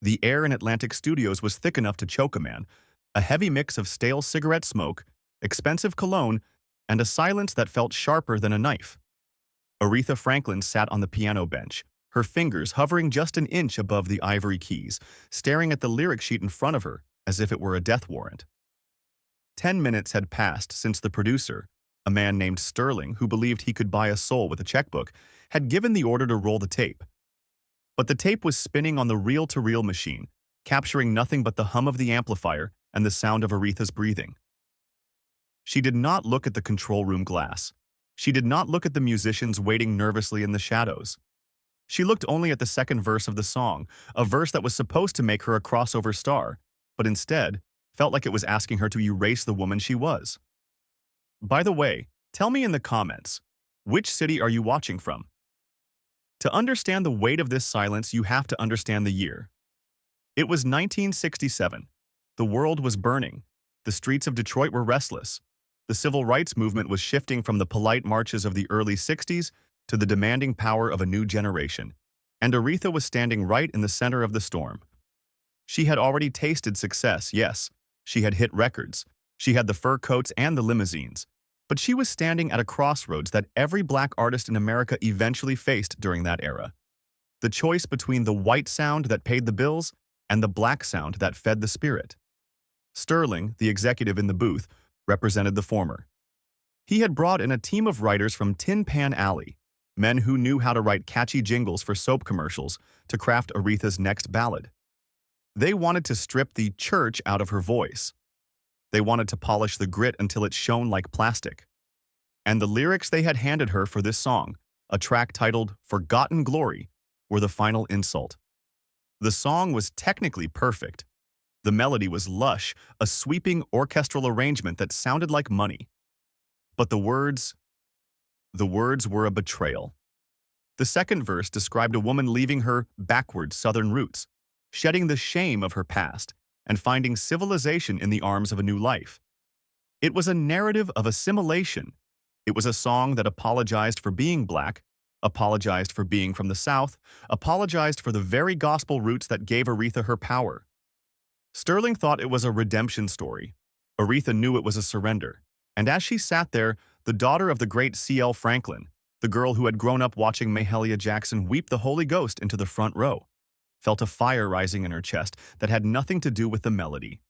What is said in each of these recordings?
The air in Atlantic studios was thick enough to choke a man, a heavy mix of stale cigarette smoke, expensive cologne, and a silence that felt sharper than a knife. Aretha Franklin sat on the piano bench, her fingers hovering just an inch above the ivory keys, staring at the lyric sheet in front of her as if it were a death warrant. 10 minutes had passed since the producer, a man named Sterling who believed he could buy a soul with a checkbook, had given the order to roll the tape. But the tape was spinning on the reel-to-reel machine, capturing nothing but the hum of the amplifier and the sound of Aretha's breathing. She did not look at the control room glass. She did not look at the musicians waiting nervously in the shadows. She looked only at the second verse of the song, a verse that was supposed to make her a crossover star, but instead felt like it was asking her to erase the woman she was. By the way, tell me in the comments, which city are you watching from? To understand the weight of this silence, you have to understand the year. It was 1967. The world was burning. The streets of Detroit were restless. The civil rights movement was shifting from the polite marches of the early 60s to the demanding power of a new generation. And Aretha was standing right in the center of the storm. She had already tasted success, yes. She had hit records. She had the fur coats and the limousines. But she was standing at a crossroads that every black artist in America eventually faced during that era. The choice between the white sound that paid the bills and the black sound that fed the spirit. Sterling, the executive in the booth, represented the former. He had brought in a team of writers from Tin Pan Alley, men who knew how to write catchy jingles for soap commercials to craft Aretha's next ballad. They wanted to strip the church out of her voice. They wanted to polish the grit until it shone like plastic. And the lyrics they had handed her for this song, a track titled Forgotten Glory, were the final insult. The song was technically perfect. The melody was lush, a sweeping orchestral arrangement that sounded like money. But the words were a betrayal. The second verse described a woman leaving her backward southern roots, shedding the shame of her past, and finding civilization in the arms of a new life. It was a narrative of assimilation. It was a song that apologized for being black, apologized for being from the South, apologized for the very gospel roots that gave Aretha her power. Sterling thought it was a redemption story. Aretha knew it was a surrender. And as she sat there, the daughter of the great C.L. Franklin, the girl who had grown up watching Mahalia Jackson weep the Holy Ghost into the front row, felt a fire rising in her chest that had nothing to do with the melody.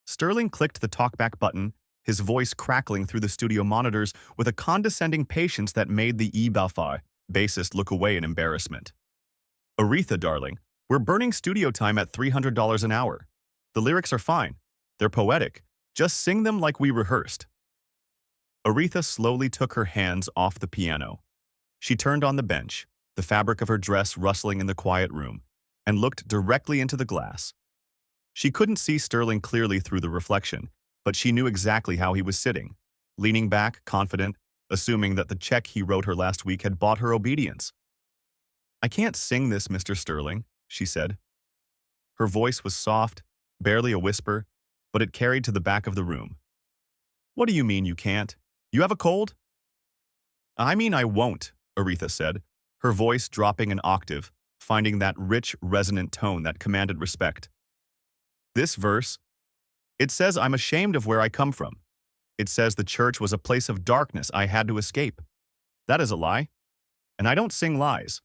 Sterling clicked the talkback button, his voice crackling through the studio monitors with a condescending patience that made the E-Balfa bassist look away in embarrassment. Aretha, darling, we're burning studio time at $300 an hour. The lyrics are fine. They're poetic. Just sing them like we rehearsed. Aretha slowly took her hands off the piano. She turned on the bench, the fabric of her dress rustling in the quiet room, and looked directly into the glass. She couldn't see Sterling clearly through the reflection, but she knew exactly how he was sitting, leaning back, confident, assuming that the check he wrote her last week had bought her obedience. "I can't sing this, Mr. Sterling," she said. Her voice was soft, barely a whisper, but it carried to the back of the room. "What do you mean you can't? You have a cold?" "I mean I won't," Aretha said, her voice dropping an octave, finding that rich, resonant tone that commanded respect. "This verse, it says I'm ashamed of where I come from. It says the church was a place of darkness I had to escape. That is a lie. And I don't sing lies."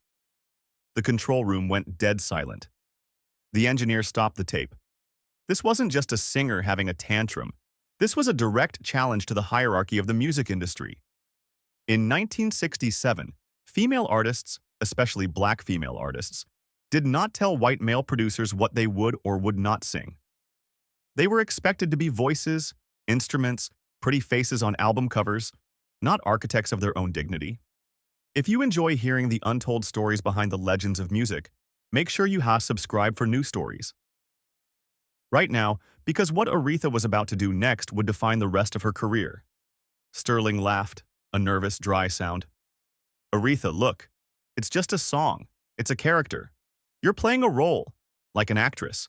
The control room went dead silent. The engineer stopped the tape. This wasn't just a singer having a tantrum. This was a direct challenge to the hierarchy of the music industry. In 1967, female artists, especially black female artists, did not tell white male producers what they would or would not sing. They were expected to be voices, instruments, pretty faces on album covers, not architects of their own dignity. If you enjoy hearing the untold stories behind the legends of music, make sure you have subscribed for new stories. Right now, because what Aretha was about to do next would define the rest of her career. Sterling laughed, a nervous, dry sound. "Aretha, look. It's just a song. It's a character. You're playing a role, like an actress.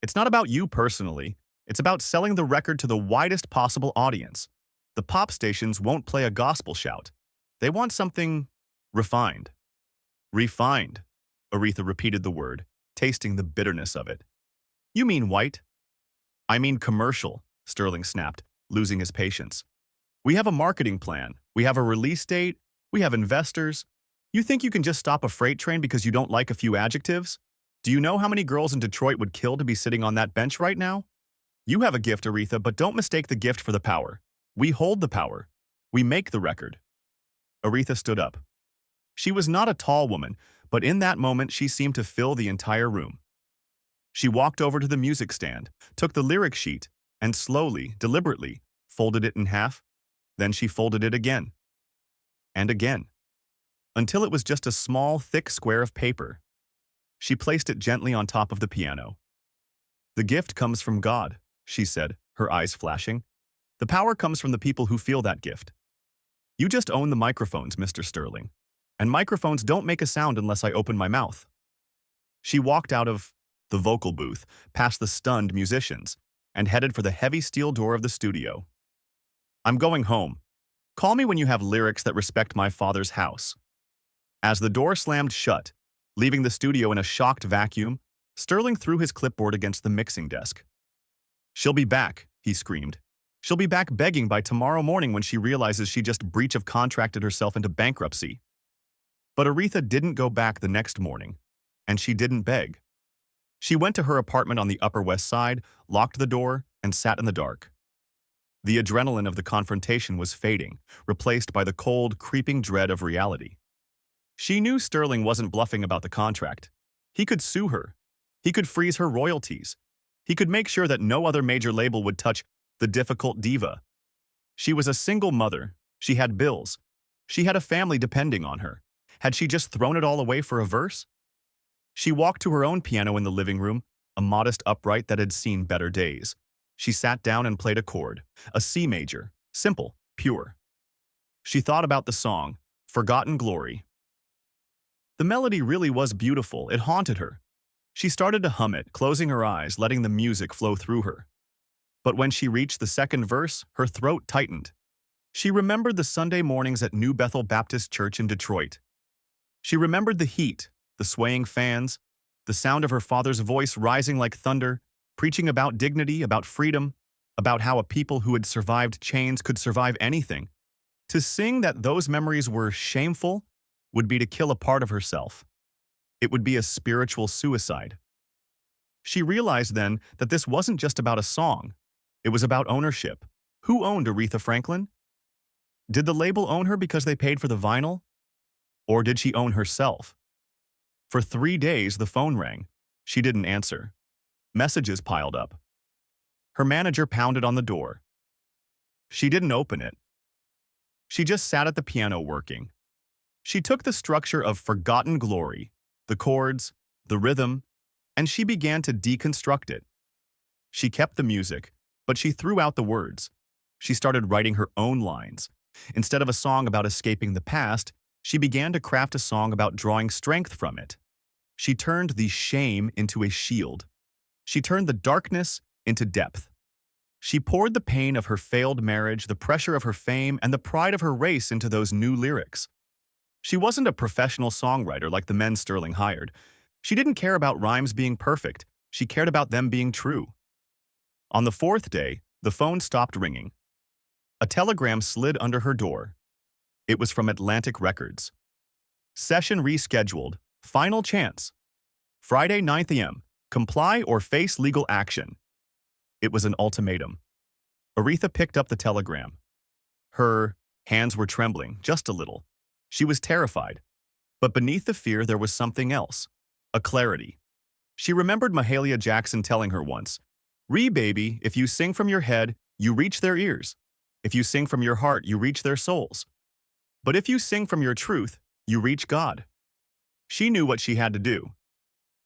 It's not about you personally. It's about selling the record to the widest possible audience. The pop stations won't play a gospel shout. They want something refined." "Refined," Aretha repeated the word, tasting the bitterness of it. You mean white? I mean commercial, Sterling snapped, losing his patience. We have a marketing plan. We have a release date. We have investors. You think you can just stop a freight train because you don't like a few adjectives? Do you know how many girls in Detroit would kill to be sitting on that bench right now? You have a gift, Aretha, but don't mistake the gift for the power. We hold the power. We make the record. Aretha stood up. She was not a tall woman, but in that moment she seemed to fill the entire room. She walked over to the music stand, took the lyric sheet, and slowly, deliberately, folded it in half. Then she folded it again. And again. Until it was just a small, thick square of paper. She placed it gently on top of the piano. The gift comes from God, she said, her eyes flashing. The power comes from the people who feel that gift. You just own the microphones, Mr. Sterling. And microphones don't make a sound unless I open my mouth. She walked out of the vocal booth, past the stunned musicians, and headed for the heavy steel door of the studio. I'm going home. Call me when you have lyrics that respect my father's house. As the door slammed shut, leaving the studio in a shocked vacuum, Sterling threw his clipboard against the mixing desk. She'll be back, he screamed. She'll be back begging by tomorrow morning when she realizes she just breach of contracted herself into bankruptcy. But Aretha didn't go back the next morning, and she didn't beg. She went to her apartment on the Upper West Side, locked the door, and sat in the dark. The adrenaline of the confrontation was fading, replaced by the cold, creeping dread of reality. She knew Sterling wasn't bluffing about the contract. He could sue her. He could freeze her royalties. He could make sure that no other major label would touch the difficult diva. She was a single mother. She had bills. She had a family depending on her. Had she just thrown it all away for a verse? She walked to her own piano in the living room, a modest upright that had seen better days. She sat down and played a chord, a C major, simple, pure. She thought about the song, Forgotten Glory. The melody really was beautiful. It haunted her. She started to hum it, closing her eyes, letting the music flow through her. But when she reached the second verse, her throat tightened. She remembered the Sunday mornings at New Bethel Baptist Church in Detroit. She remembered the heat, the swaying fans, the sound of her father's voice rising like thunder, preaching about dignity, about freedom, about how a people who had survived chains could survive anything. To sing that those memories were shameful would be to kill a part of herself. It would be a spiritual suicide. She realized then that this wasn't just about a song. It was about ownership. Who owned Aretha Franklin? Did the label own her because they paid for the vinyl? Or did she own herself? For 3 days, the phone rang. She didn't answer. Messages piled up. Her manager pounded on the door. She didn't open it. She just sat at the piano working. She took the structure of Forgotten Glory, the chords, the rhythm, and she began to deconstruct it. She kept the music, but she threw out the words. She started writing her own lines. Instead of a song about escaping the past, she began to craft a song about drawing strength from it. She turned the shame into a shield. She turned the darkness into depth. She poured the pain of her failed marriage, the pressure of her fame, and the pride of her race into those new lyrics. She wasn't a professional songwriter like the men Sterling hired. She didn't care about rhymes being perfect. She cared about them being true. On the 4th day, the phone stopped ringing. A telegram slid under her door. It was from Atlantic Records. Session rescheduled. Final chance. Friday, 9 a.m. Comply or face legal action. It was an ultimatum. Aretha picked up the telegram. Her hands were trembling, just a little. She was terrified. But beneath the fear there was something else. A clarity. She remembered Mahalia Jackson telling her once, baby, if you sing from your head, you reach their ears. If you sing from your heart, you reach their souls. But if you sing from your truth, you reach God. She knew what she had to do.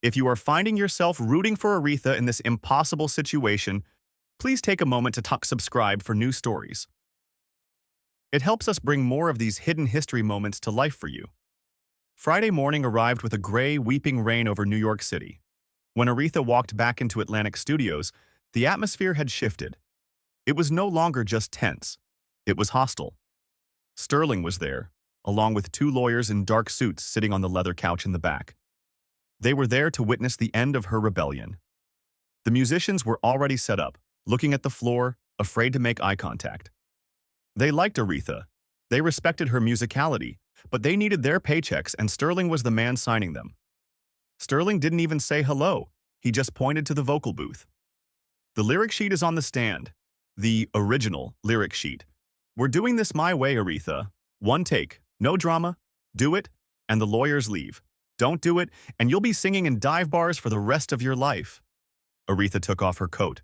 If you are finding yourself rooting for Aretha in this impossible situation, please take a moment to subscribe for new stories. It helps us bring more of these hidden history moments to life for you. Friday morning arrived with a gray, weeping rain over New York City. When Aretha walked back into Atlantic Studios, the atmosphere had shifted. It was no longer just tense. It was hostile. Sterling was there, along with 2 lawyers in dark suits sitting on the leather couch in the back. They were there to witness the end of her rebellion. The musicians were already set up, looking at the floor, afraid to make eye contact. They liked Aretha. They respected her musicality, but they needed their paychecks and Sterling was the man signing them. Sterling didn't even say hello. He just pointed to the vocal booth. The lyric sheet is on the stand. The original lyric sheet. We're doing this my way, Aretha. One take, no drama, do it, and the lawyers leave. Don't do it, and you'll be singing in dive bars for the rest of your life. Aretha took off her coat.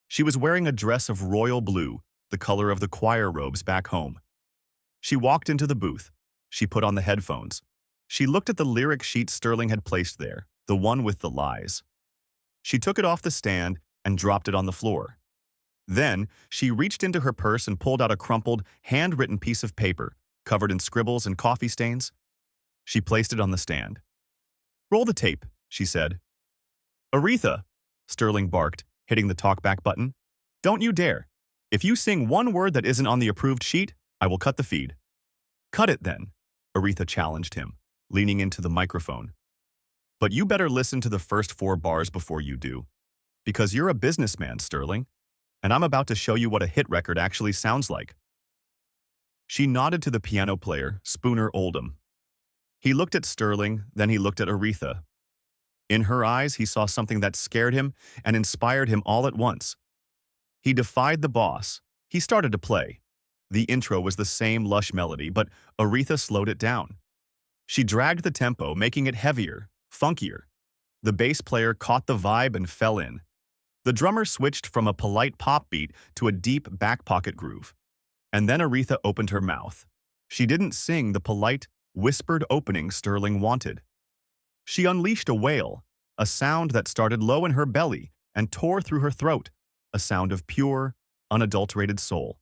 She was wearing a dress of royal blue, the color of the choir robes back home. She walked into the booth. She put on the headphones. She looked at the lyric sheet Sterling had placed there, the one with the lies. She took it off the stand and dropped it on the floor. Then, she reached into her purse and pulled out a crumpled, handwritten piece of paper, covered in scribbles and coffee stains. She placed it on the stand. "Roll the tape," she said. "Aretha," Sterling barked, hitting the talkback button. "Don't you dare. If you sing one word that isn't on the approved sheet, I will cut the feed." "Cut it then," Aretha challenged him, leaning into the microphone. "But you better listen to the first 4 bars before you do. Because you're a businessman, Sterling, and I'm about to show you what a hit record actually sounds like." She nodded to the piano player, Spooner Oldham. He looked at Sterling, then he looked at Aretha. In her eyes, he saw something that scared him and inspired him all at once. He defied the boss. He started to play. The intro was the same lush melody, but Aretha slowed it down. She dragged the tempo, making it heavier, funkier. The bass player caught the vibe and fell in. The drummer switched from a polite pop beat to a deep back-pocket groove. And then Aretha opened her mouth. She didn't sing the polite, whispered opening Sterling wanted. She unleashed a wail, a sound that started low in her belly and tore through her throat, a sound of pure, unadulterated soul.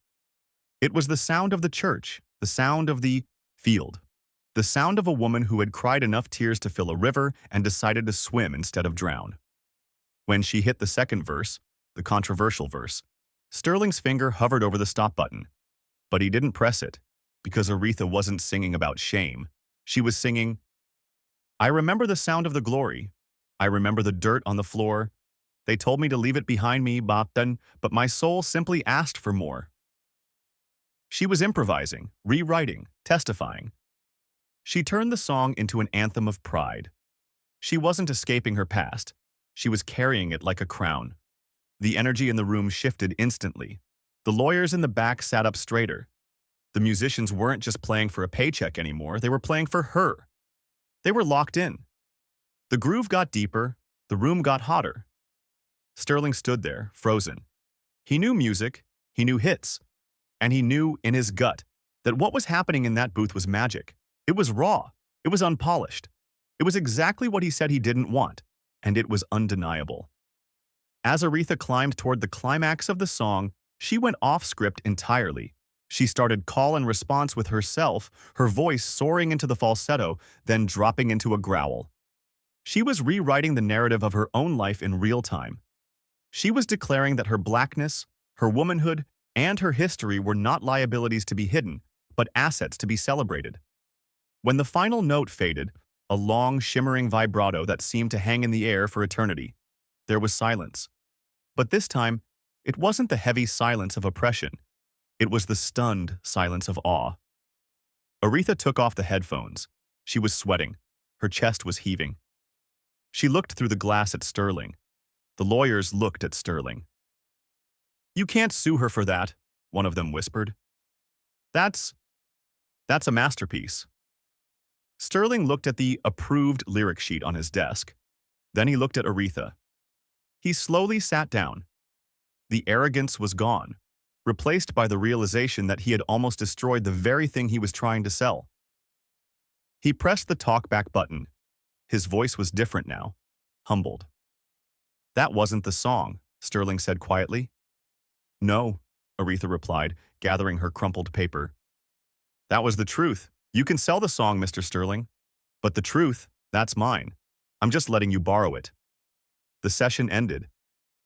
It was the sound of the church, the sound of the field, the sound of a woman who had cried enough tears to fill a river and decided to swim instead of drown. When she hit the second verse, the controversial verse, Sterling's finger hovered over the stop button. But he didn't press it, because Aretha wasn't singing about shame. She was singing, "I remember the sound of the glory. I remember the dirt on the floor. They told me to leave it behind me, but my soul simply asked for more." She was improvising, rewriting, testifying. She turned the song into an anthem of pride. She wasn't escaping her past. She was carrying it like a crown. The energy in the room shifted instantly. The lawyers in the back sat up straighter. The musicians weren't just playing for a paycheck anymore, they were playing for her. They were locked in. The groove got deeper, the room got hotter. Sterling stood there, frozen. He knew music, he knew hits, and he knew in his gut that what was happening in that booth was magic. It was raw, it was unpolished. It was exactly what he said he didn't want, and it was undeniable. As Aretha climbed toward the climax of the song, she went off script entirely. She started call and response with herself, her voice soaring into the falsetto, then dropping into a growl. She was rewriting the narrative of her own life in real time. She was declaring that her blackness, her womanhood, and her history were not liabilities to be hidden, but assets to be celebrated. When the final note faded, a long, shimmering vibrato that seemed to hang in the air for eternity, there was silence. But this time, it wasn't the heavy silence of oppression. It was the stunned silence of awe. Aretha took off the headphones. She was sweating. Her chest was heaving. She looked through the glass at Sterling. The lawyers looked at Sterling. "You can't sue her for that," one of them whispered. That's a masterpiece." Sterling looked at the approved lyric sheet on his desk. Then he looked at Aretha. He slowly sat down. The arrogance was gone, replaced by the realization that he had almost destroyed the very thing he was trying to sell. He pressed the talkback button. His voice was different now, humbled. "That wasn't the song," Sterling said quietly. "No," Aretha replied, gathering her crumpled paper. "That was the truth. You can sell the song, Mr. Sterling. But the truth, that's mine. I'm just letting you borrow it." The session ended.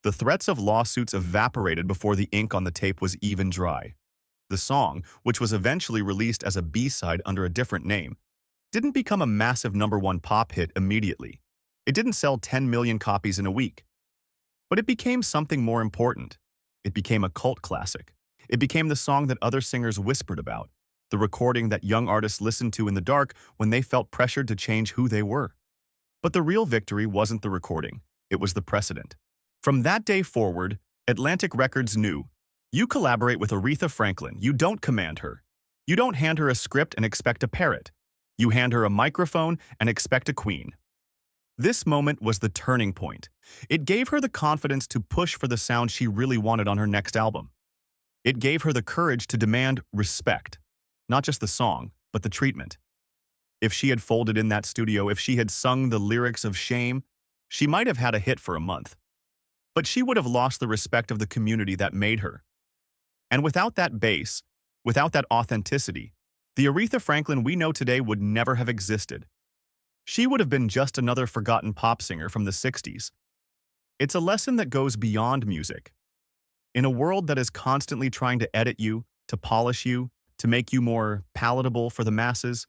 The threats of lawsuits evaporated before the ink on the tape was even dry. The song, which was eventually released as a B-side under a different name, didn't become a massive #1 pop hit immediately. It didn't sell 10 million copies in a week. But it became something more important. It became a cult classic. It became the song that other singers whispered about, the recording that young artists listened to in the dark when they felt pressured to change who they were. But the real victory wasn't the recording, it was the precedent. From that day forward, Atlantic Records knew, you collaborate with Aretha Franklin, you don't command her. You don't hand her a script and expect a parrot. You hand her a microphone and expect a queen. This moment was the turning point. It gave her the confidence to push for the sound she really wanted on her next album. It gave her the courage to demand respect, not just the song, but the treatment. If she had folded in that studio, if she had sung the lyrics of shame, she might have had a hit for a month. But she would have lost the respect of the community that made her. And without that bass, without that authenticity, the Aretha Franklin we know today would never have existed. She would have been just another forgotten pop singer from the 60s. It's a lesson that goes beyond music. In a world that is constantly trying to edit you, to polish you, to make you more palatable for the masses,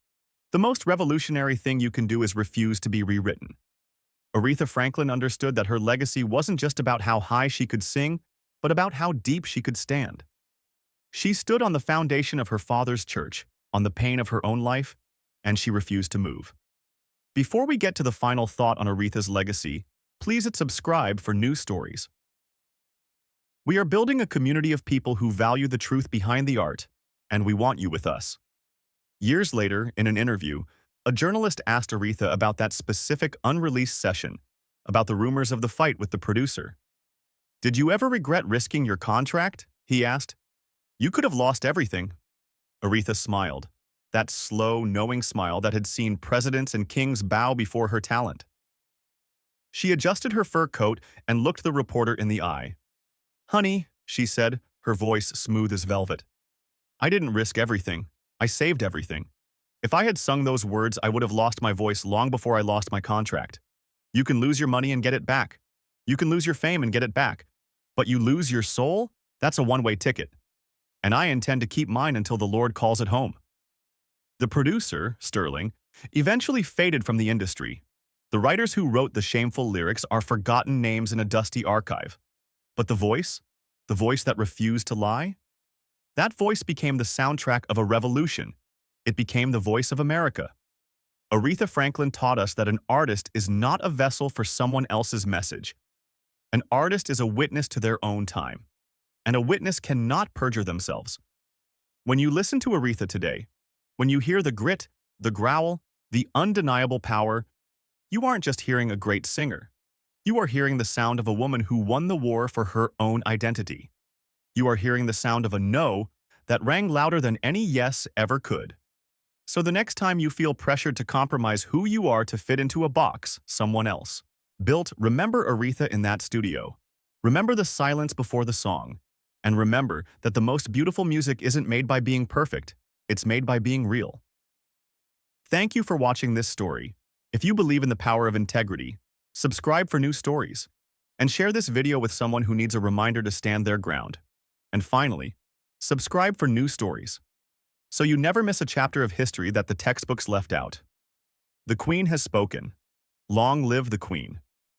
the most revolutionary thing you can do is refuse to be rewritten. Aretha Franklin understood that her legacy wasn't just about how high she could sing, but about how deep she could stand. She stood on the foundation of her father's church, on the pain of her own life, and she refused to move. Before we get to the final thought on Aretha's legacy, please hit subscribe for new stories. We are building a community of people who value the truth behind the art, and we want you with us. Years later, in an interview, a journalist asked Aretha about that specific unreleased session, about the rumors of the fight with the producer. "Did you ever regret risking your contract?" he asked. "You could have lost everything." Aretha smiled, that slow, knowing smile that had seen presidents and kings bow before her talent. She adjusted her fur coat and looked the reporter in the eye. "Honey," she said, her voice smooth as velvet, "I didn't risk everything. I saved everything. If I had sung those words, I would have lost my voice long before I lost my contract. You can lose your money and get it back. You can lose your fame and get it back. But you lose your soul? That's a one-way ticket. And I intend to keep mine until the Lord calls it home." The producer, Sterling, eventually faded from the industry. The writers who wrote the shameful lyrics are forgotten names in a dusty archive. But the voice that refused to lie? That voice became the soundtrack of a revolution. It became the voice of America. Aretha Franklin taught us that an artist is not a vessel for someone else's message. An artist is a witness to their own time, and a witness cannot perjure themselves. When you listen to Aretha today, when you hear the grit, the growl, the undeniable power, you aren't just hearing a great singer. You are hearing the sound of a woman who won the war for her own identity. You are hearing the sound of a no that rang louder than any yes ever could. So the next time you feel pressured to compromise who you are to fit into a box, someone else built, remember Aretha in that studio. Remember the silence before the song. And remember that the most beautiful music isn't made by being perfect, it's made by being real. Thank you for watching this story. If you believe in the power of integrity, subscribe for new stories, and share this video with someone who needs a reminder to stand their ground. And finally, subscribe for new stories, so you never miss a chapter of history that the textbooks left out. The Queen has spoken. Long live the Queen.